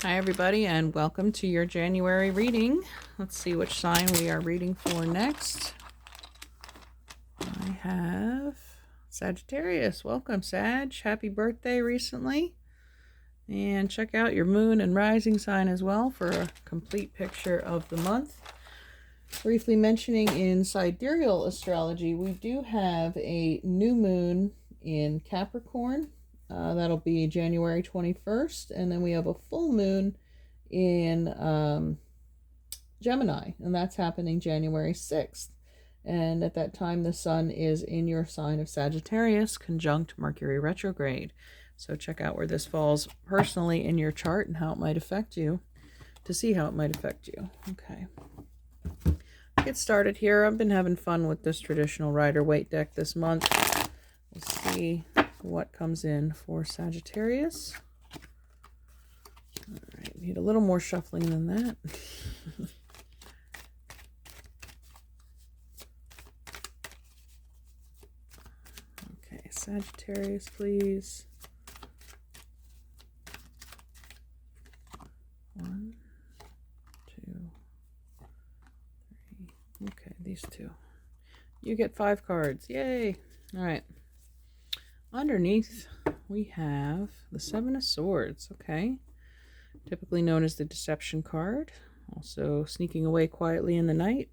Hi everybody, and welcome to your January reading. Let's see which sign we are reading for next. I have Sagittarius. Welcome, Sag. Happy birthday recently. And check out your moon and rising sign as well for a complete picture of the month. Briefly mentioning in sidereal astrology, we do have a new moon in Capricorn. That'll be January 21st. And then we have a full moon in Gemini, and that's happening January 6th. And at that time, the sun is in your sign of Sagittarius, conjunct Mercury retrograde. So check out where this falls personally in your chart and how it might affect you, to see how it might affect you. Okay. Get started here. I've been having fun with this traditional Rider-Waite deck this month. We'll see what comes in for Sagittarius. All right, need a little more shuffling than that. Okay, Sagittarius, please. 1, 2, 3. Okay, these two. You get 5 cards. Yay! All right. Underneath, we have the 7 of Swords. Okay. Typically known as the Deception card. Also sneaking away quietly in the night.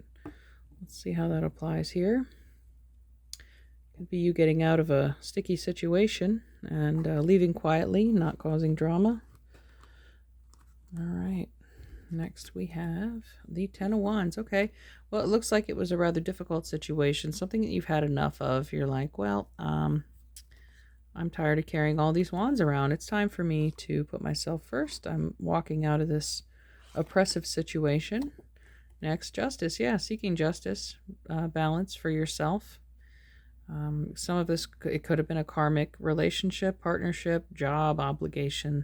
Let's see how that applies here. Could be you getting out of a sticky situation and leaving quietly, not causing drama. All right. Next we have the 10 of Wands. Okay. Well, it looks like it was a rather difficult situation. Something that you've had enough of. You're like, well, I'm tired of carrying all these wands around. It's time for me to put myself first. I'm walking out of this oppressive situation. Next, Justice. Yeah, seeking justice, balance for yourself. Some of this, it could have been a karmic relationship, partnership, job, obligation,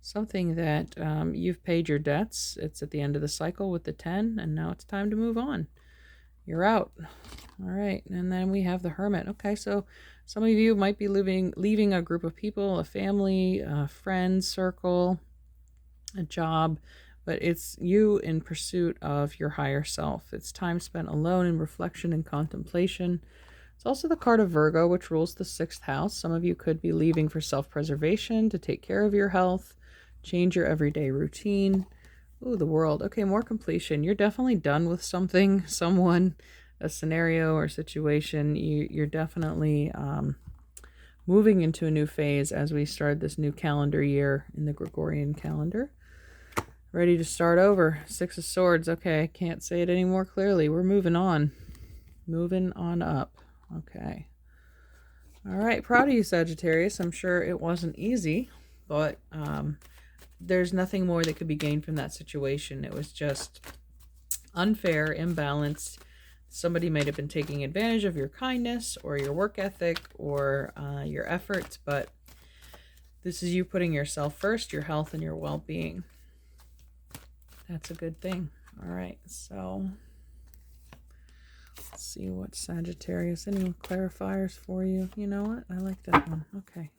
something that you've paid your debts. It's at the end of the cycle with the 10, and now it's time to move on. You're out. All right, and then we have the Hermit. Okay, so some of you might be leaving a group of people, a family, a friend circle, a job, but it's you in pursuit of your higher self. It's time spent alone in reflection and contemplation. It's also the card of Virgo, which rules the 6th house. Some of you could be leaving for self-preservation, to take care of your health, change your everyday routine. Ooh, the World. Okay, more completion. You're definitely done with something, someone, a scenario or situation. You're definitely moving into a new phase as we start this new calendar year in the Gregorian calendar. Ready to start over. 6 of Swords. Okay, I can't say it any more clearly. We're moving on. Moving on up. Okay. All right. Proud of you, Sagittarius. I'm sure it wasn't easy, but there's nothing more that could be gained from that situation. It was just unfair, imbalanced. Somebody might have been taking advantage of your kindness or your work ethic or your efforts, but this is you putting yourself first, your health and your well-being. That's a good thing. All right, so let's see what Sagittarius, any clarifiers for you? You know what? I like that one. Okay.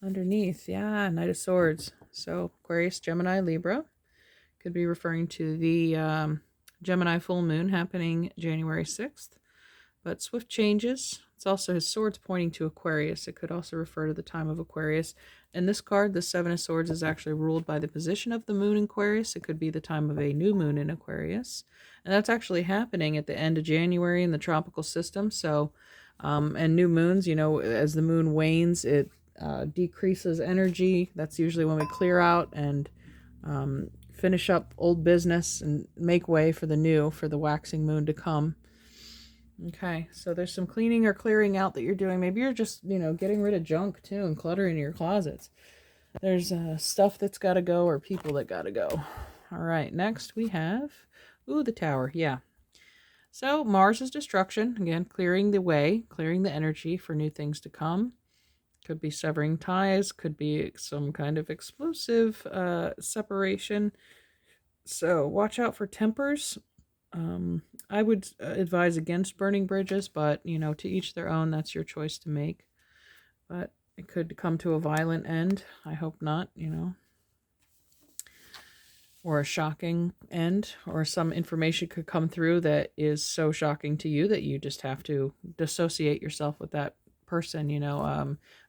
Underneath, yeah, Knight of Swords. So Aquarius, Gemini, Libra. Could be referring to the Gemini full moon happening January 6th. But swift changes. It's also his swords pointing to Aquarius. It could also refer to the time of Aquarius. And this card, the 7 of Swords, is actually ruled by the position of the moon in Aquarius. It could be the time of a new moon in Aquarius. And that's actually happening at the end of January in the tropical system. So, and new moons, you know, as the moon wanes, it decreases energy. That's usually when we clear out and finish up old business and make way for the new, for the waxing moon to come. Okay, so there's some cleaning or clearing out that you're doing. Maybe you're just, you know, getting rid of junk too and cluttering your closets. There's stuff that's got to go or people that got to go. All right, next we have, ooh, the Tower. Yeah. So Mars is destruction. Again, clearing the way, clearing the energy for new things to come. Could be severing ties. Could be some kind of explosive separation. So watch out for tempers. I would advise against burning bridges, but, you know, to each their own. That's your choice to make. But it could come to a violent end. I hope not, you know. or a shocking end, or some information could come through that is so shocking to you that you just have to dissociate yourself with that person.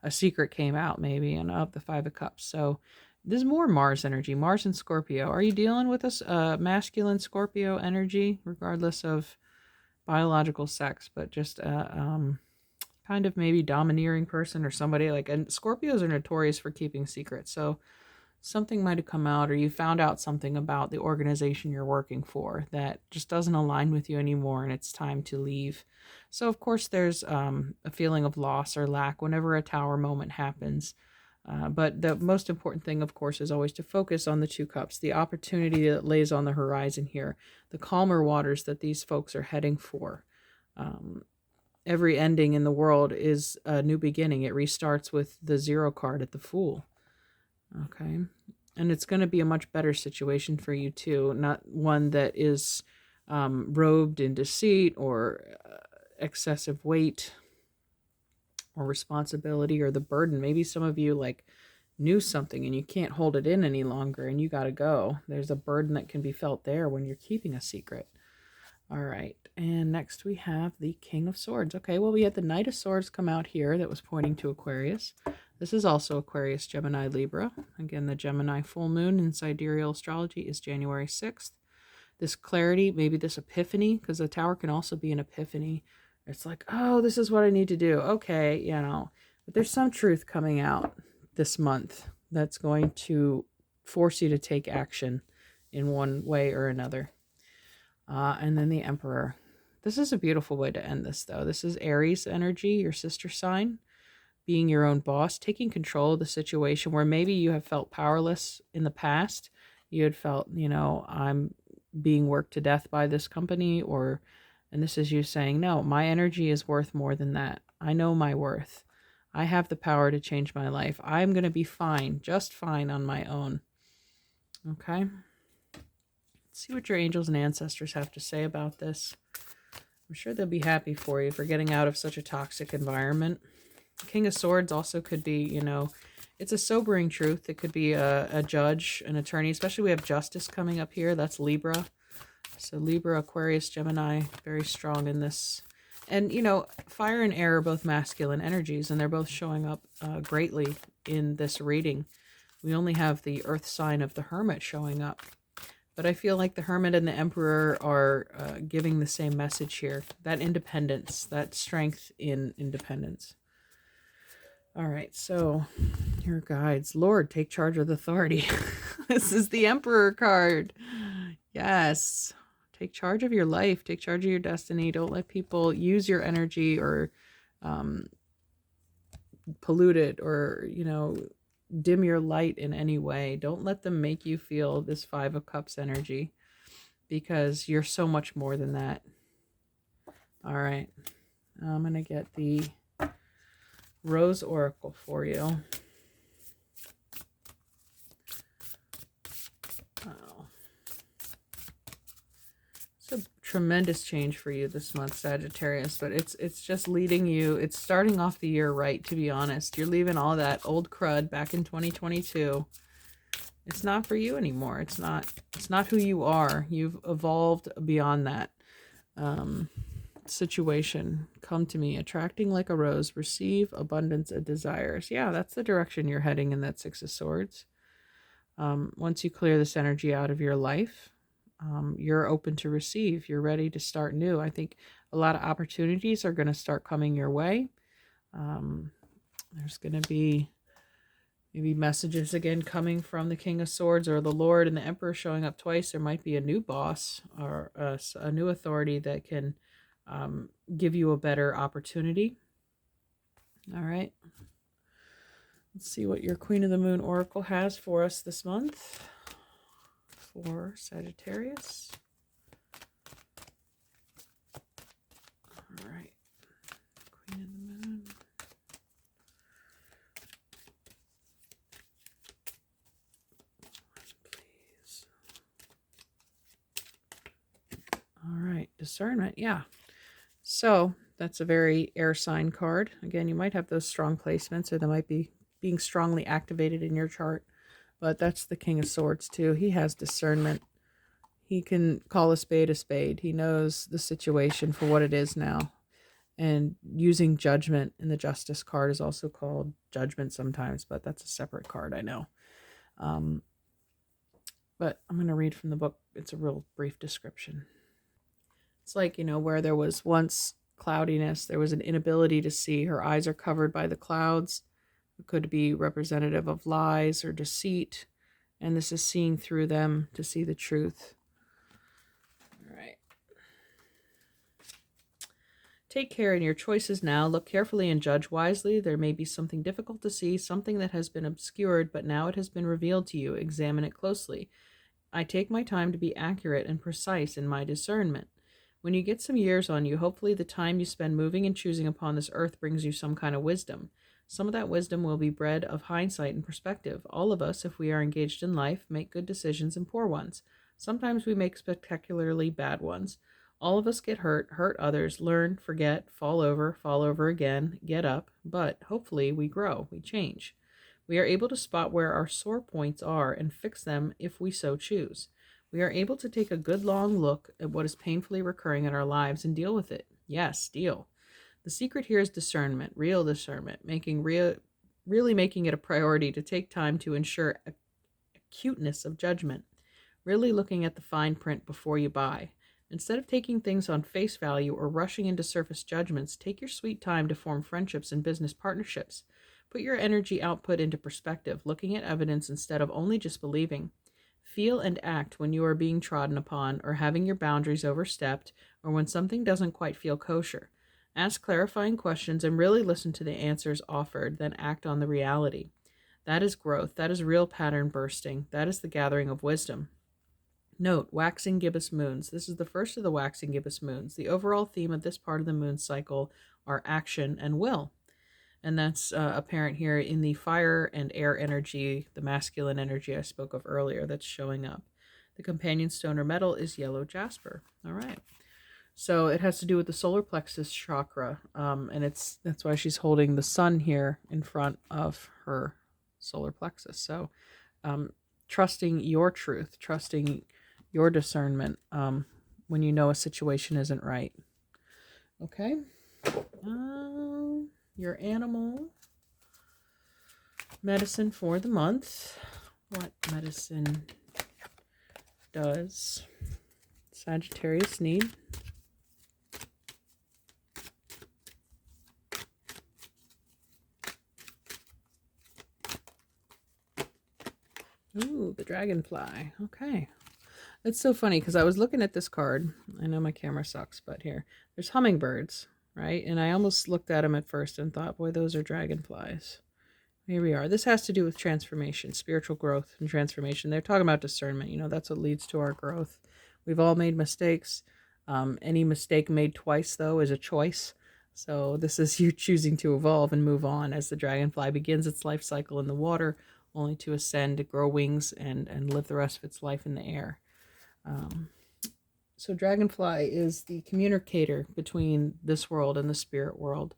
A secret came out maybe, and of the Five of Cups. So there's more Mars energy, Mars and Scorpio. Are you dealing with this masculine Scorpio energy, regardless of biological sex, but just kind of maybe domineering person or somebody like, and Scorpios are notorious for keeping secrets. So something might have come out, or you found out something about the organization you're working for that just doesn't align with you anymore, and it's time to leave. So of course there's a feeling of loss or lack whenever a tower moment happens. But the most important thing, of course, is always to focus on the Two Cups, the opportunity that lays on the horizon here, the calmer waters that these folks are heading for. Every ending in the world is a new beginning. It restarts with the Zero card at the Fool. Okay. And it's going to be a much better situation for you too. Not one that is robed in deceit or excessive weight or responsibility or the burden. Maybe some of you like knew something and you can't hold it in any longer and you got to go. There's a burden that can be felt there when you're keeping a secret. All right. And next we have the King of Swords. Okay, well, we had the Knight of Swords come out here that was pointing to Aquarius. This is also Aquarius, Gemini, Libra. Again, the Gemini full moon in sidereal astrology is January 6th. This clarity, maybe this epiphany, because the tower can also be an epiphany. It's like, oh, this is what I need to do. Okay, but there's some truth coming out this month that's going to force you to take action in one way or another. And then the Emperor. This is a beautiful way to end this, though. This is Aries energy, your sister sign, being your own boss, taking control of the situation where maybe you have felt powerless in the past. You had felt, I'm being worked to death by this company, and this is you saying, no, my energy is worth more than that. I know my worth. I have the power to change my life. I'm going to be fine, just fine on my own. Okay. Let's see what your angels and ancestors have to say about this. I'm sure they'll be happy for you for getting out of such a toxic environment. King of Swords also could be, it's a sobering truth. It could be a judge, an attorney, especially we have justice coming up here. That's Libra. So Libra, Aquarius, Gemini, very strong in this. And, fire and air are both masculine energies, and they're both showing up greatly in this reading. We only have the earth sign of the Hermit showing up. But I feel like the Hermit and the Emperor are giving the same message here. That independence, that strength in independence. All right, so your guides. Lord, take charge of the authority. This is the Emperor card. Yes. Take charge of your life. Take charge of your destiny. Don't let people use your energy or pollute it or, dim your light in any way. Don't let them make you feel this Five of Cups energy, because you're so much more than that. All right. I'm going to get the Rose Oracle for you. Oh. It's a tremendous change for you this month, Sagittarius, but it's just leading you. It's starting off the year right, to be honest. You're leaving all that old crud back in 2022. It's not for you anymore. It's not who you are. You've evolved beyond that situation. Come to me, attracting like a rose, receive abundance of desires. Yeah, that's the direction you're heading in that Six of Swords. Once you clear this energy out of your life, you're open to receive. You're ready to start new. I think a lot of opportunities are going to start coming your way. There's going to be maybe messages again coming from the King of Swords or the Lord and the Emperor showing up twice. There might be a new boss or a new authority that can give you a better opportunity. All right. Let's see what your Queen of the Moon Oracle has for us this month for Sagittarius. All right. Queen of the Moon. Please. All right. Discernment. Yeah. So that's a very air sign card. Again, you might have those strong placements, or they might be being strongly activated in your chart. But that's the King of Swords too. He has discernment. He can call a spade a spade. He knows the situation for what it is now. And using judgment in the Justice card is also called judgment sometimes, but that's a separate card, I know. But I'm going to read from the book. It's a real brief description. It's like, where there was once cloudiness, there was an inability to see. Her eyes are covered by the clouds. It could be representative of lies or deceit. And this is seeing through them to see the truth. All right. Take care in your choices now. Look carefully and judge wisely. There may be something difficult to see, something that has been obscured, but now it has been revealed to you. Examine it closely. I take my time to be accurate and precise in my discernment. When you get some years on you, hopefully the time you spend moving and choosing upon this earth brings you some kind of wisdom. Some of that wisdom will be bred of hindsight and perspective. All of us, if we are engaged in life, make good decisions and poor ones. Sometimes we make spectacularly bad ones. All of us get hurt others, learn, forget, fall over again, get up, but hopefully we grow, we change. We are able to spot where our sore points are and fix them if we so choose. We are able to take a good long look at what is painfully recurring in our lives and deal with it. Yes, deal. The secret here is discernment, real discernment, really making it a priority to take time to ensure acuteness of judgment, really looking at the fine print before you buy. Instead of taking things on face value or rushing into surface judgments, take your sweet time to form friendships and business partnerships. Put your energy output into perspective, looking at evidence instead of only just believing. Feel and act when you are being trodden upon or having your boundaries overstepped or when something doesn't quite feel kosher. Ask clarifying questions and really listen to the answers offered, then act on the reality. That is growth. That is real pattern bursting. That is the gathering of wisdom. Note, waxing gibbous moons. This is the first of the waxing gibbous moons. The overall theme of this part of the moon cycle are action and will. And that's apparent here in the fire and air energy, the masculine energy I spoke of earlier that's showing up. The companion stone or metal is yellow jasper. All right. So it has to do with the solar plexus chakra. And that's why she's holding the sun here in front of her solar plexus. So trusting your truth, trusting your discernment when you know a situation isn't right. Okay. Your animal medicine for the month. What medicine does Sagittarius need? Ooh, the dragonfly. Okay. It's so funny because I was looking at this card. I know my camera sucks, but here. There's hummingbirds, right? And I almost looked at them at first and thought, boy, those are dragonflies. Here we are. This has to do with transformation, spiritual growth and transformation. They're talking about discernment. That's what leads to our growth. We've all made mistakes. Any mistake made twice, though, is a choice. So this is you choosing to evolve and move on as the dragonfly begins its life cycle in the water, only to ascend, to grow wings, and live the rest of its life in the air. So dragonfly is the communicator between this world and the spirit world.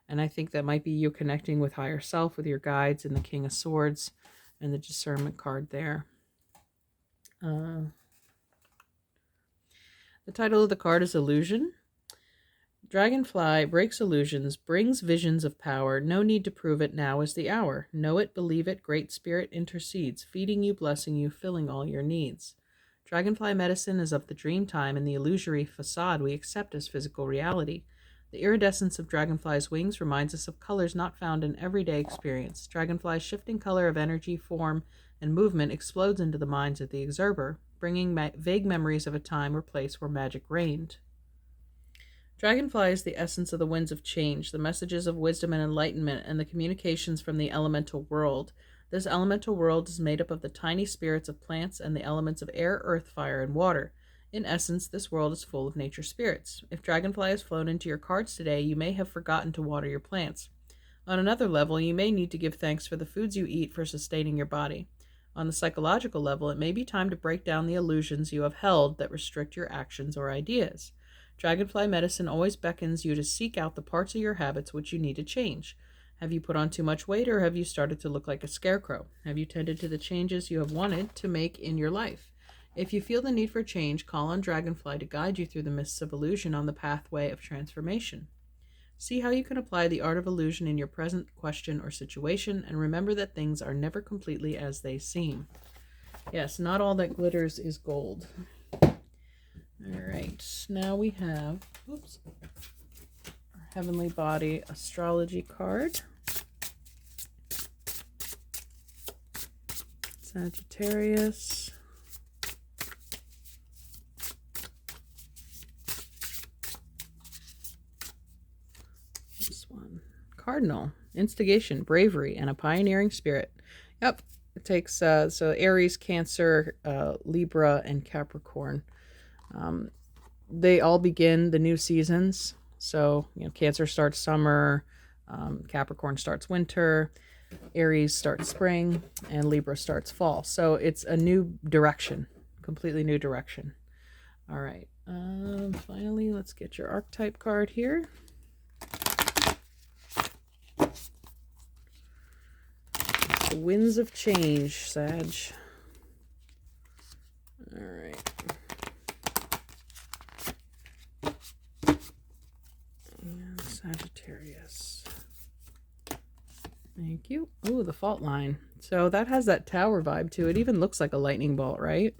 And I think that might be you connecting with higher self, with your guides and the King of Swords and the discernment card there. The title of the card is Illusion. Dragonfly breaks illusions, brings visions of power. No need to prove it, now is the hour. Know it, believe it, Great Spirit intercedes, feeding you, blessing you, filling all your needs. Dragonfly medicine is of the dream time and the illusory facade we accept as physical reality. The iridescence of dragonfly's wings reminds us of colors not found in everyday experience. Dragonfly's shifting color of energy, form, and movement explodes into the minds of the observer, bringing vague memories of a time or place where magic reigned. Dragonfly is the essence of the winds of change, the messages of wisdom and enlightenment, and the communications from the elemental world. This elemental world is made up of the tiny spirits of plants and the elements of air, earth, fire, and water. In essence, this world is full of nature spirits. If Dragonfly has flown into your cards today, you may have forgotten to water your plants. On another level, you may need to give thanks for the foods you eat for sustaining your body. On the psychological level, it may be time to break down the illusions you have held that restrict your actions or ideas. Dragonfly medicine always beckons you to seek out the parts of your habits which you need to change. Have you put on too much weight, or have you started to look like a scarecrow? Have you tended to the changes you have wanted to make in your life? If you feel the need for change, call on Dragonfly to guide you through the mists of illusion on the pathway of transformation. See how you can apply the art of illusion in your present question or situation, and remember that things are never completely as they seem. Yes, not all that glitters is gold. All right, now we have our Heavenly Body Astrology card. Sagittarius. This one. Cardinal. Instigation, bravery, and a pioneering spirit. Yep. It takes, so Aries, Cancer, Libra, and Capricorn. They all begin the new seasons. So, Cancer starts summer, Capricorn starts winter, Aries starts spring, and Libra starts fall. So it's a new direction, completely new direction. All right. Finally, let's get your archetype card here. The winds of change, Sag. All right. And Sagittarius. Thank you. Oh, the fault line. So that has that tower vibe to it. It even looks like a lightning bolt, right?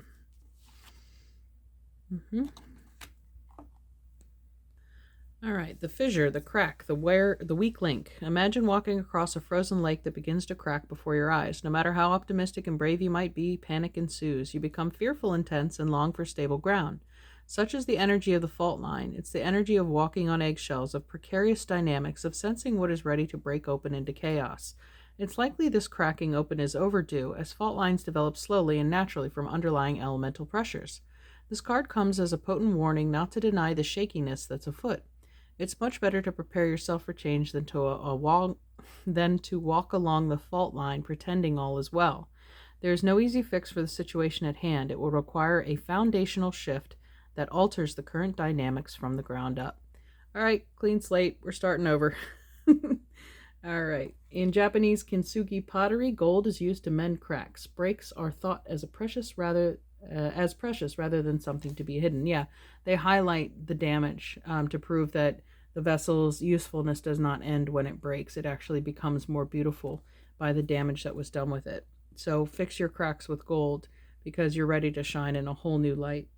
All right, the fissure, the crack, the weak link. Imagine walking across a frozen lake that begins to crack before your eyes. No matter how optimistic and brave you might be, panic ensues. You become fearful and tense and long for stable ground. Such is the energy of the fault line. It's the energy of walking on eggshells, of precarious dynamics, of sensing what is ready to break open into chaos. It's likely this cracking open is overdue, as fault lines develop slowly and naturally from underlying elemental pressures. This card comes as a potent warning not to deny the shakiness that's afoot. It's much better to prepare yourself for change than to walk along the fault line pretending all is well. There is no easy fix for the situation at hand. It will require a foundational shift that alters the current dynamics from the ground up. All right, clean slate. We're starting over. All right. In Japanese kintsugi pottery, gold is used to mend cracks. Breaks are thought as precious rather than something to be hidden. Yeah, they highlight the damage to prove that the vessel's usefulness does not end when it breaks. It actually becomes more beautiful by the damage that was done with it. So fix your cracks with gold because you're ready to shine in a whole new light.